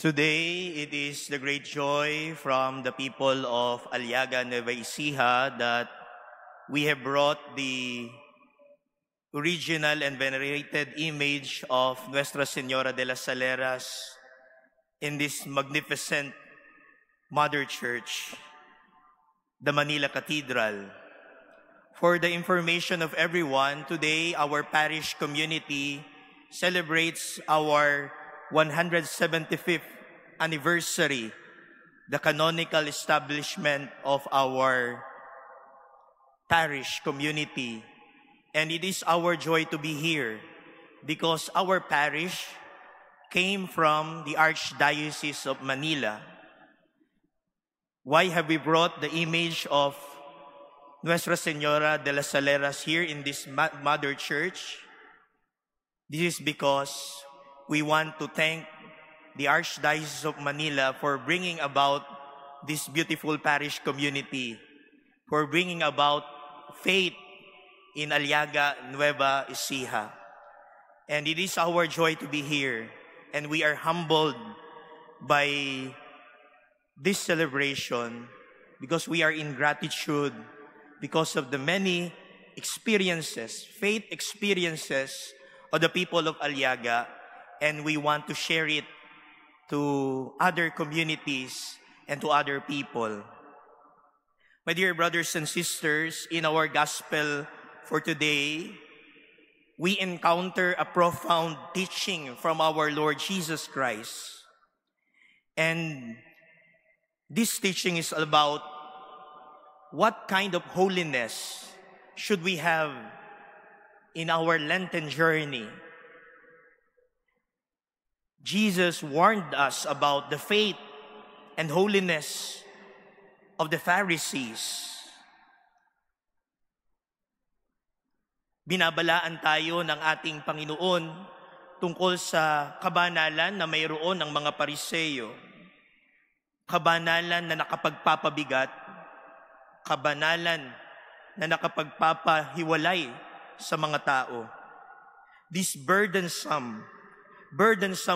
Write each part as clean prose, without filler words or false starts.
Today, it is the great joy from the people of Aliaga Nueva Ecija that we have brought the original and venerated image of Nuestra Señora de las Saleras in this magnificent Mother Church, the Manila Cathedral. For the information of everyone, today our parish community celebrates our 175th anniversary, the canonical establishment of our parish community. And it is our joy to be here because our parish came from the Archdiocese of Manila. Why have we brought the image of Nuestra Señora de las Saleras here in this Mother Church? This is because we want to thank the Archdiocese of Manila for bringing about this beautiful parish community, for bringing about faith in Aliaga Nueva Ecija. And it is our joy to be here, and we are humbled by this celebration because we are in gratitude because of the many experiences, faith experiences of the people of Aliaga, and we want to share it to other communities and to other people. My dear brothers and sisters, in our gospel for today, we encounter a profound teaching from our Lord Jesus Christ. And this teaching is about what kind of holiness should we have in our Lenten journey. Jesus warned us about the faith and holiness of the Pharisees. Binabalaan tayo ng ating Panginoon tungkol sa kabanalan na mayroon ng mga Pariseo. Kabanalan na nakapagpapabigat, kabanalan na nakapagpapahiwalay sa mga tao. This burdensome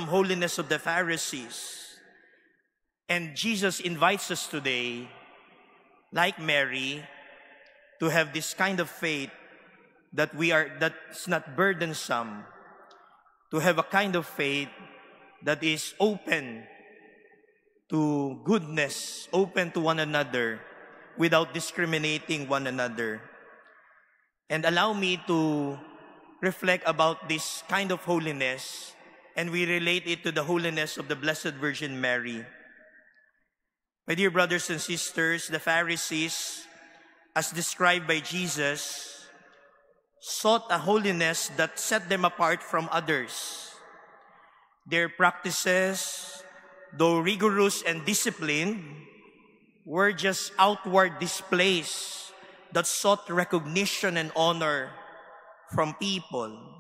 holiness of the Pharisees. And Jesus invites us today, like Mary, to have this kind of faith that's not burdensome, to have a kind of faith that is open to goodness, open to one another, without discriminating one another. And allow me to reflect about this kind of holiness, and we relate it to the holiness of the Blessed Virgin Mary. My dear brothers and sisters, the Pharisees, as described by Jesus, sought a holiness that set them apart from others. Their practices, though rigorous and disciplined, were just outward displays that sought recognition and honor from people.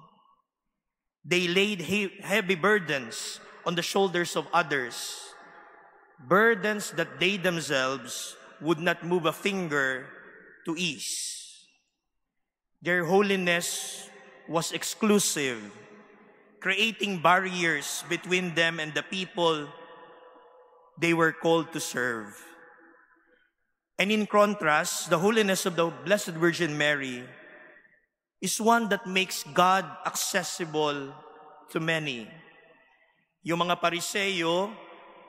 They laid heavy burdens on the shoulders of others, burdens that they themselves would not move a finger to ease. Their holiness was exclusive, creating barriers between them and the people they were called to serve. And in contrast, the holiness of the Blessed Virgin Mary is one that makes God accessible to many. Yung mga Pariseo,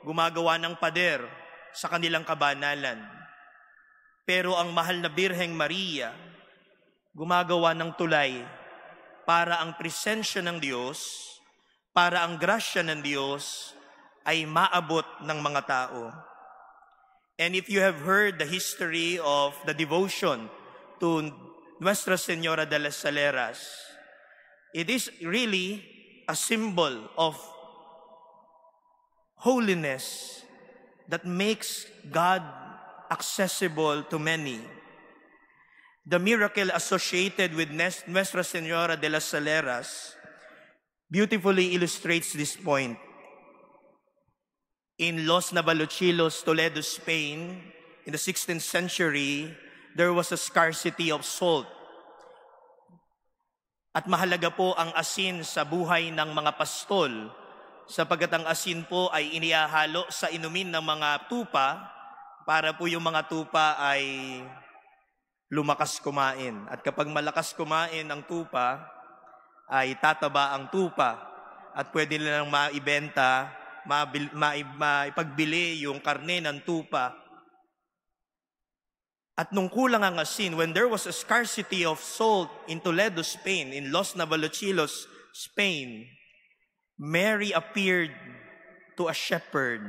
gumagawa ng pader sa kanilang kabanalan. Pero ang mahal na Birheng Maria, gumagawa ng tulay para ang presensya ng Diyos, para ang grasya ng Diyos ay maabot ng mga tao. And if you have heard the history of the devotion to Nuestra Señora de las Saleras, it is really a symbol of holiness that makes God accessible to many. The miracle associated with Nuestra Señora de las Saleras beautifully illustrates this point. In Los Navalochilos, Toledo, Spain, in the 16th century, there was a scarcity of salt. At mahalaga po ang asin sa buhay ng mga pastol sapagkat ang asin po ay inihahalo sa inumin ng mga tupa para po yung mga tupa ay lumakas kumain. At kapag malakas kumain ang tupa, ay tataba ang tupa at pwede nilang maibenta, maipagbili yung karne ng tupa. At nung kulang ang asin, when there was a scarcity of salt in Toledo, Spain, in Los Navalochilos, Spain, Mary appeared to a shepherd,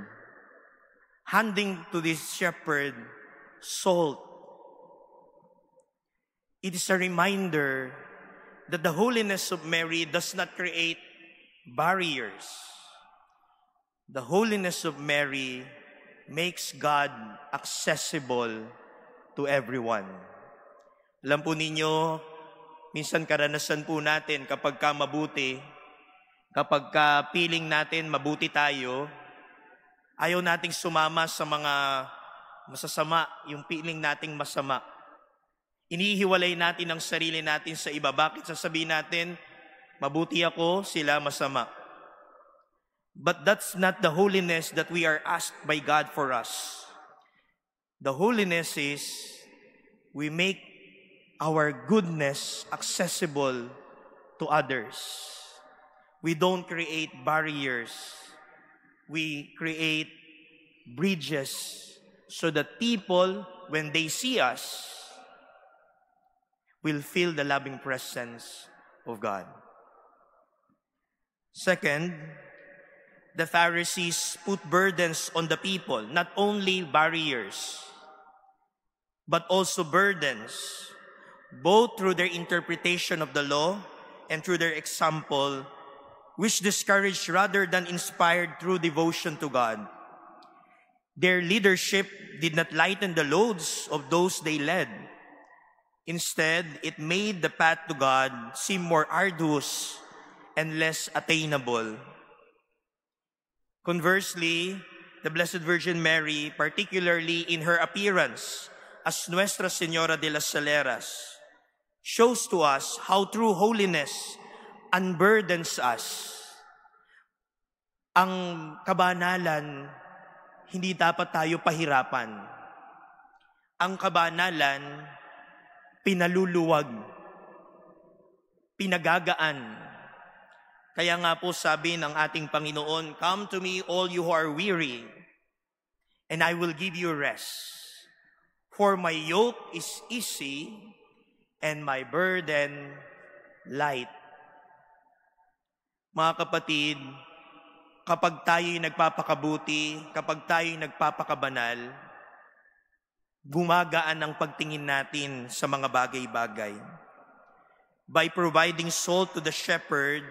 handing to this shepherd salt. It is a reminder that the holiness of Mary does not create barriers. The holiness of Mary makes God accessible to everyone. Alam po ninyo, minsan karanasan po natin kapag ka mabuti, kapag ka feeling natin mabuti tayo, ayaw nating sumama sa mga masasama, yung feeling nating masama. Inihiwalay natin ang sarili natin sa iba. Bakit sasabihin natin, mabuti ako, sila masama? But that's not the holiness that we are asked by God for us. The holiness is we make our goodness accessible to others. We don't create barriers. We create bridges so that people, when they see us, will feel the loving presence of God. Second, the Pharisees put burdens on the people, not only barriers, but also burdens, both through their interpretation of the law and through their example, which discouraged rather than inspired true devotion to God. Their leadership did not lighten the loads of those they led. Instead, it made the path to God seem more arduous and less attainable. Conversely, the Blessed Virgin Mary, particularly in her appearance as Nuestra Señora de las Saleras, shows to us how true holiness unburdens us. Ang kabanalan, hindi dapat tayo pahirapan. Ang kabanalan, pinaluluwag, pinagagaan. Kaya nga po sabi ng ating Panginoon, "Come to me all you who are weary, and I will give you rest. For my yoke is easy and my burden light." Mga kapatid, kapag tayo'y nagpapakabuti, kapag tayo'y nagpapakabanal, gumagaan ang pagtingin natin sa mga bagay-bagay. By providing salt to the shepherd,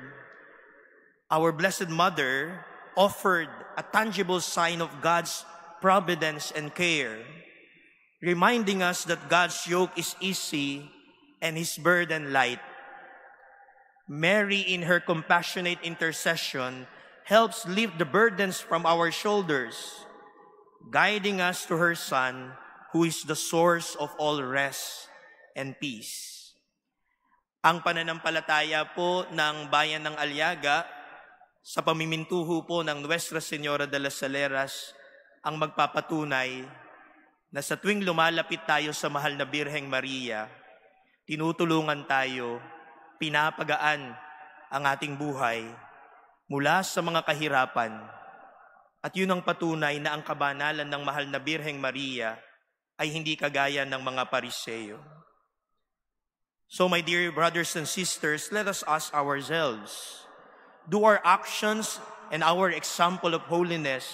our Blessed Mother offered a tangible sign of God's providence and care, reminding us that God's yoke is easy and His burden light. Mary, in her compassionate intercession, helps lift the burdens from our shoulders, guiding us to her Son, who is the source of all rest and peace. Ang pananampalataya po ng bayan ng Aliaga sa pamimintuho po ng Nuestra Señora de las Saleras ang magpapatunay na sa tuwing lumalapit tayo sa mahal na Birheng Maria, tinutulungan tayo, pinapagaan ang ating buhay mula sa mga kahirapan. At yun ang patunay na ang kabanalan ng mahal na Birheng Maria ay hindi kagaya ng mga Pariseo. So my dear brothers and sisters, let us ask ourselves, do our actions and our example of holiness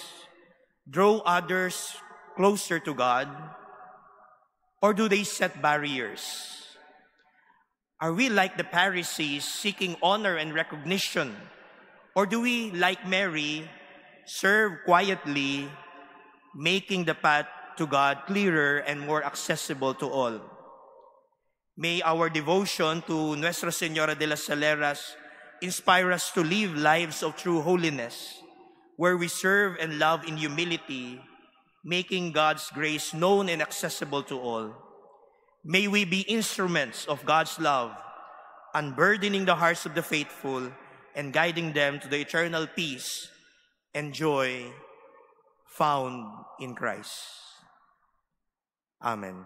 draw others closer to God, or do they set barriers? Are we like the Pharisees seeking honor and recognition, or do we, like Mary, serve quietly, making the path to God clearer and more accessible to all? May our devotion to Nuestra Señora de las Saleras inspire us to live lives of true holiness, where we serve and love in humility, making God's grace known and accessible to all. May we be instruments of God's love, unburdening the hearts of the faithful and guiding them to the eternal peace and joy found in Christ. Amen.